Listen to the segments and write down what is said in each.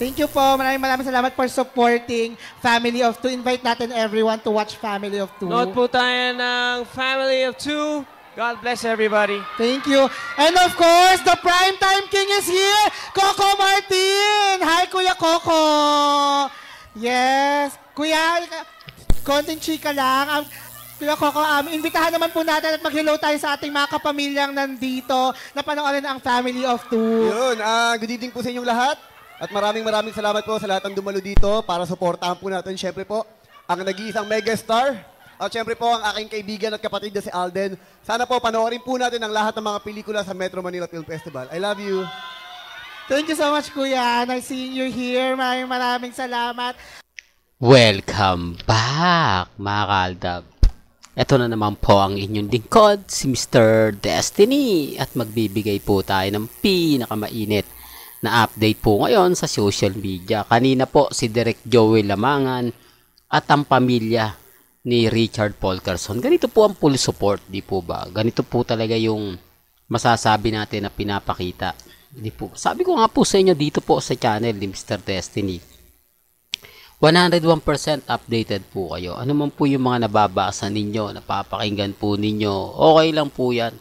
Thank you po. Maraming salamat for supporting Family of Two. Invite natin everyone to watch Family of Two. Note po tayo ng Family of Two. God bless everybody. Thank you. And of course, the primetime king is here, Coco Martin. Hi, Kuya Coco. Yes. Kuya, konting chika lang. Kuya Coco, imbitahan naman po natin at mag-hello tayo sa ating mga kapamilyang nandito na panoorin ang Family of Two. Yun, good evening po sa inyong lahat. At maraming salamat po sa lahat ng dumalo dito para suportahan po natin. Siyempre po, ang nag-iisang megastar. At siyempre po, ang aking kaibigan at kapatid na si Alden. Sana po, panoorin po natin ang lahat ng mga pelikula sa Metro Manila Film Festival. I love you. Thank you so much, Kuya. Nice seeing you here. Maraming salamat. Welcome back, mga kaaldab. Ito na naman po ang inyong lingkod, si Mr. Destiny. At magbibigay po tayo ng pinakamainit na update po ngayon sa social media. Kanina po si Direk Joey Lamangan at ang pamilya ni Richard Polkerson. Ganito po ang full support, di po ba? Ganito po talaga yung masasabi natin na pinapakita. Di po. Sabi ko nga po sa inyo dito po sa channel ni Mr. Destiny. 101% updated po kayo. Ano man po yung mga nababasa ninyo, napapakinggan po ninyo, okay lang po yan.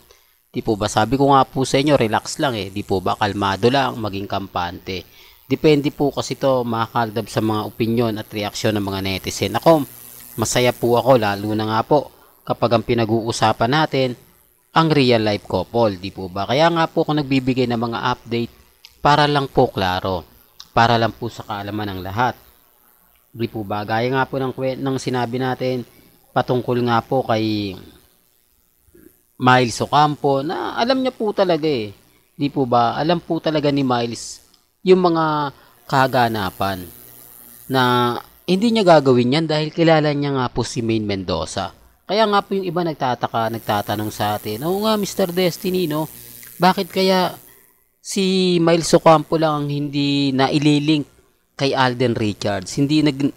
Di po ba? Sabi ko nga po sa inyo, relax lang eh. Di po ba? Kalmado lang, maging kampante. Depende po kasi to mga kaaldab sa mga opinion at reaksyon ng mga netizen. Ako, masaya po ako, lalo na nga po kapag ang pinag-uusapan natin ang real life couple. Di po ba? Kaya nga po ako nagbibigay ng mga update para lang po klaro. Para lang po sa kaalaman ng lahat. Di po ba? Gaya nga po ng sinabi natin patungkol nga po kay Miles Ocampo na alam niya po talaga eh. Di po ba? Alam po talaga ni Miles yung mga kaganapan na hindi niya gagawin yan dahil kilala niya nga po si Maine Mendoza. Kaya nga po yung iba nagtatanong sa atin, oo nga Mr. Destiny, no? Bakit kaya si Miles Ocampo lang ang hindi na ililink kay Alden Richards?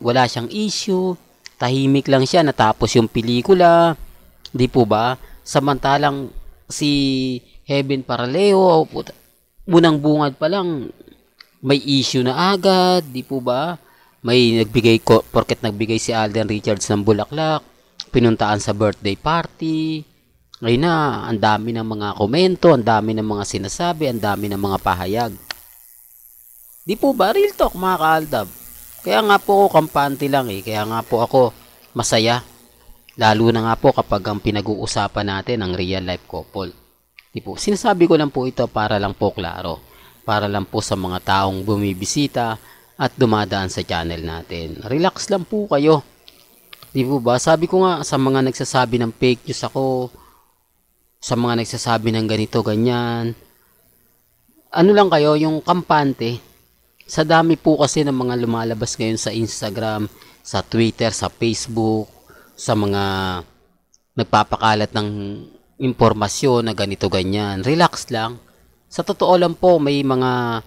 Wala siyang issue, tahimik lang siya natapos yung pelikula. Di po ba? Samantalang si Heaven Paraleo, unang bungad pa lang, may issue na agad, di po ba? May porket nagbigay si Alden Richards ng bulaklak, pinuntaan sa birthday party. Ngayon na, ang dami ng mga komento, ang dami ng mga sinasabi, ang dami ng mga pahayag. Di po ba? Real talk mga kaaldab. Kaya nga po ako kampante lang eh. Kaya nga po ako masaya. Lalo na nga po kapag ang pinag-uusapan natin ang real life couple. Di po, sinasabi ko lang po ito para lang po klaro. Para lang po sa mga taong bumibisita at dumadaan sa channel natin. Relax lang po kayo. Di po ba? Sabi ko nga sa mga nagsasabi ng fake news ako, sa mga nagsasabi ng ganito, ganyan. Ano lang kayo, yung kampante. Sa dami po kasi ng mga lumalabas ngayon sa Instagram, sa Twitter, sa Facebook, sa mga nagpapakalat ng impormasyon na ganito ganyan. Relax lang. Sa totoo lang po, may mga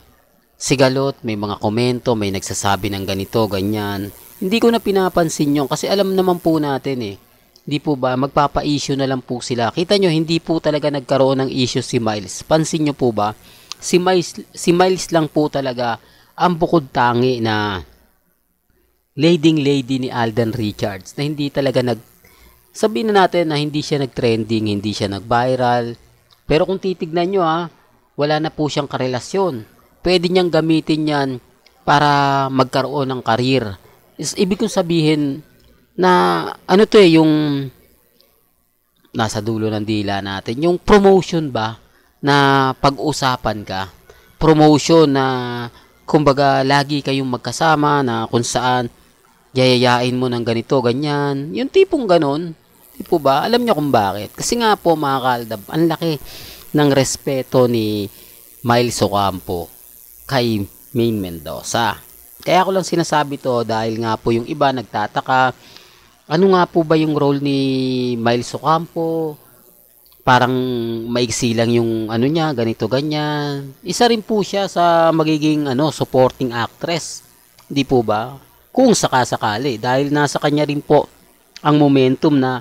sigalot, may mga komento, may nagsasabi ng ganito, ganyan. Hindi ko na pinapansin yun kasi alam naman po natin eh. Hindi po ba, magpapa-issue na lang po sila. Kita nyo, hindi po talaga nagkaroon ng issue si Miles. Pansin nyo po ba? Si Miles lang po talaga ang bukod tangi na lady ni Alden Richards na hindi talaga sabihin na natin na hindi siya nag-trending, hindi siya nag-viral. Pero kung titignan nyo wala na po siyang karelasyon. Pwede niyang gamitin yan para magkaroon ng karir. Ibig kong sabihin na ano to yung nasa dulo ng dila natin, yung promotion ba na pag-usapan ka. Promotion na kumbaga lagi kayong magkasama na kung saan yayayain mo ng ganito, ganyan. Yung tipong ganon. Di po ba? Alam niyo kung bakit. Kasi nga po mga kaaldab, ang laki ng respeto ni Miles Ocampo kay Maine Mendoza. Kaya ko lang sinasabi to dahil nga po yung iba nagtataka, ano nga po ba yung role ni Miles Ocampo? Parang maiksi lang yung ano niya, ganito, ganyan. Isa rin po siya sa magiging supporting actress. Di po ba? Kung sakasakali. Dahil nasa kanya rin po ang momentum na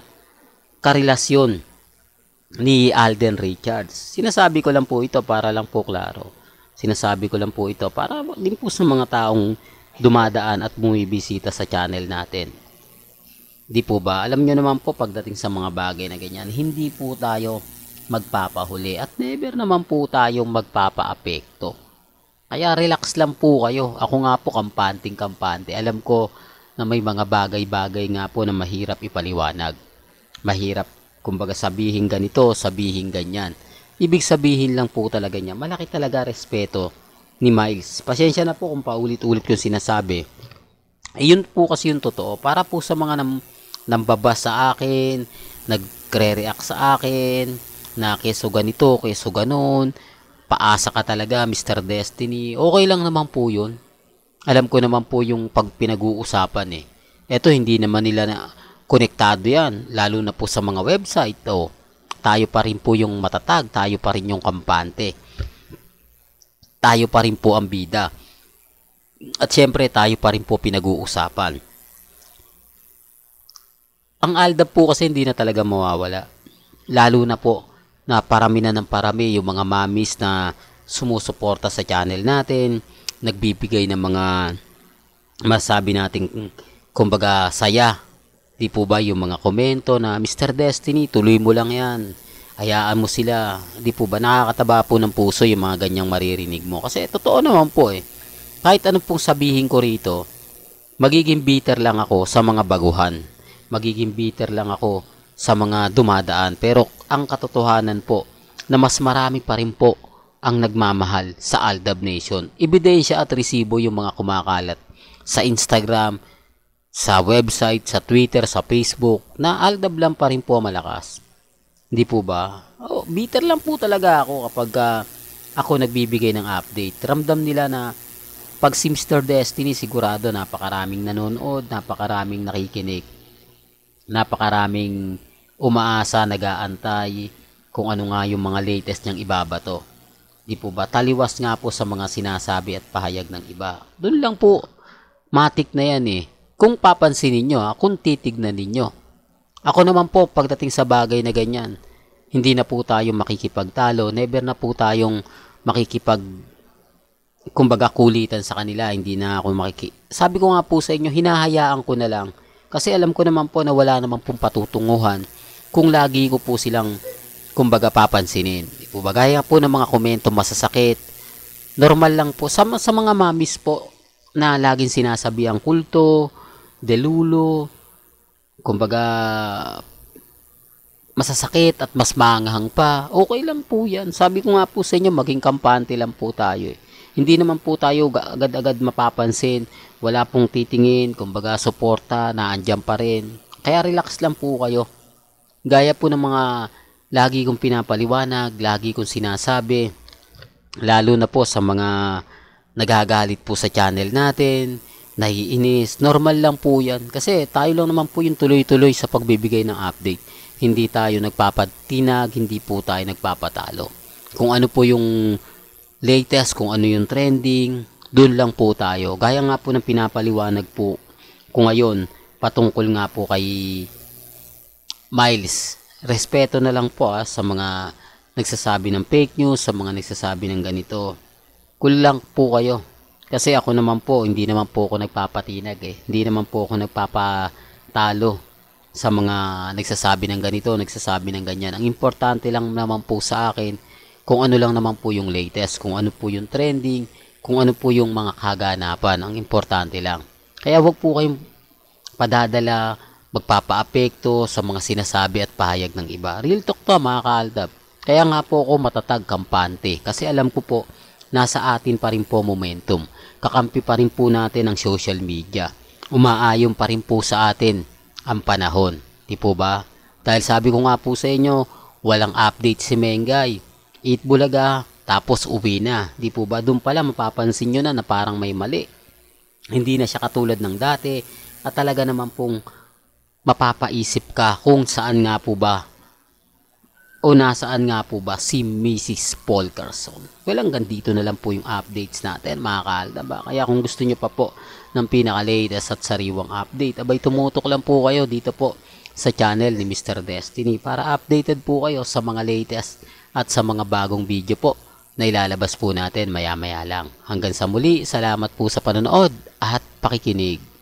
karelasyon ni Alden Richards. Sinasabi ko lang po ito para lang po klaro. Sinasabi ko lang po ito para din po sa mga taong dumadaan at bumibisita sa channel natin. Di po ba? Alam nyo naman po pagdating sa mga bagay na ganyan, hindi po tayo magpapahuli at never naman po tayong magpapaapekto. Kaya relax lang po kayo. Ako nga po kampante. Alam ko na may mga bagay-bagay nga po na mahirap ipaliwanag. Mahirap kumbaga sabihin ganito, sabihin ganyan. Ibig sabihin lang po talaga niya, malaki talaga respeto ni Miles. Pasensya na po kung paulit-ulit yung sinasabi. Yun po kasi yung totoo. Para po sa mga nambabas sa akin, nagre-react sa akin, na keso ganito, keso ganon, paasa ka talaga, Mr. Destiny. Okay lang naman po yun. Alam ko naman po yung pag pinag-uusapan eh. Eto, hindi naman nila na konektado yan, lalo na po sa mga website. Oh, tayo pa rin po yung matatag, tayo pa rin yung kampante. Tayo pa rin po ang bida. At syempre, tayo pa rin po pinag-uusapan. Ang Aldab po kasi hindi na talaga mawawala. Lalo na po na parami na ng parami yung mga mamis na sumusuporta sa channel natin, nagbibigay ng mga masabi natin kumbaga saya. Di po ba yung mga komento na Mr. Destiny, tuloy mo lang yan. Hayaan mo sila. Di po ba nakakataba po ng puso yung mga ganyang maririnig mo? Kasi totoo naman po eh. Kahit anong pong sabihin ko rito, magiging bitter lang ako sa mga baguhan. Magiging bitter lang ako sa mga dumadaan. Pero ang katotohanan po na mas marami pa rin po ang nagmamahal sa Aldab Nation. Ebidensya at resibo yung mga kumakalat sa Instagram, sa website, sa Twitter, sa Facebook, na Aldab lang pa rin po malakas. Hindi po ba? Oh, bitter lang po talaga ako kapag ako nagbibigay ng update. Ramdam nila na pag si Mr. Destiny, sigurado napakaraming nanonood, napakaraming nakikinig, napakaraming umaasa, nag-aantay kung ano nga yung mga latest niyang ibabato. Di po ba? Taliwas nga po sa mga sinasabi at pahayag ng iba. Doon lang po, matik na yan eh. Kung papansinin nyo, kung titignan ninyo. Ako naman po, pagdating sa bagay na ganyan, hindi na po tayong makikipagtalo, never na po tayong kumbaga kulitan sa kanila, hindi na ako Sabi ko nga po sa inyo, hinahayaan ko na lang. Kasi alam ko naman po na wala naman pong patutunguhan kung lagi ko po silang kumbaga papansinin. Po ba? Gaya po ng mga komento masasakit. Normal lang po. Sa mga mamis po na laging sinasabi ang kulto, delulo, kumbaga masasakit at mas maanghang pa, okay lang po yan. Sabi ko nga po sa inyo, maging kampante lang po tayo eh. Hindi naman po tayo agad-agad mapapansin, wala pong titingin, kumbaga suporta, naandyan pa rin. Kaya relax lang po kayo. Gaya po ng mga lagi kong pinapaliwanag, lagi kong sinasabi, lalo na po sa mga nagagalit po sa channel natin, naiinis, normal lang po yan. Kasi tayo lang naman po yung tuloy-tuloy sa pagbibigay ng update. Hindi tayo nagpapatinag, hindi po tayo nagpapatalo. Kung ano po yung latest, kung ano yung trending, doon lang po tayo. Gaya nga po ng pinapaliwanag po kung ngayon, patungkol nga po kay Miles. Respeto na lang po sa mga nagsasabi ng fake news, sa mga nagsasabi ng ganito. Cool lang po kayo. Kasi ako naman po, hindi naman po ako nagpapatinag eh. Hindi naman po ako nagpapatalo sa mga nagsasabi ng ganito, nagsasabi ng ganyan. Ang importante lang naman po sa akin, kung ano lang naman po yung latest, kung ano po yung trending, kung ano po yung mga kaganapan. Ang importante lang. Kaya wag po kayong padadala, magpapaapekto sa mga sinasabi at pahayag ng iba. Real talk to mga kaaldab. Kaya nga po ako matatag kampante. Kasi alam ko po, nasa atin pa rin po momentum. Kakampi pa rin po natin ang social media. Umaayon pa rin po sa atin ang panahon. Di po ba? Dahil sabi ko nga po sa inyo, walang update si Mengay. Eat Bulaga, tapos uwi na. Di po ba? Doon pala mapapansin nyo na parang may mali. Hindi na siya katulad ng dati. At talaga naman pong mapapaisip ka kung saan nga po ba o nasaan nga po ba si Mrs. Paul Carson. Well, hanggang dito na lang po yung updates natin, mga kaaldab. Kaya kung gusto nyo pa po ng pinaka-latest at sariwang update, abay tumutok lang po kayo dito po sa channel ni Mr. Destiny para updated po kayo sa mga latest at sa mga bagong video po na ilalabas po natin maya-maya lang. Hanggang sa muli, salamat po sa panonood at pakikinig.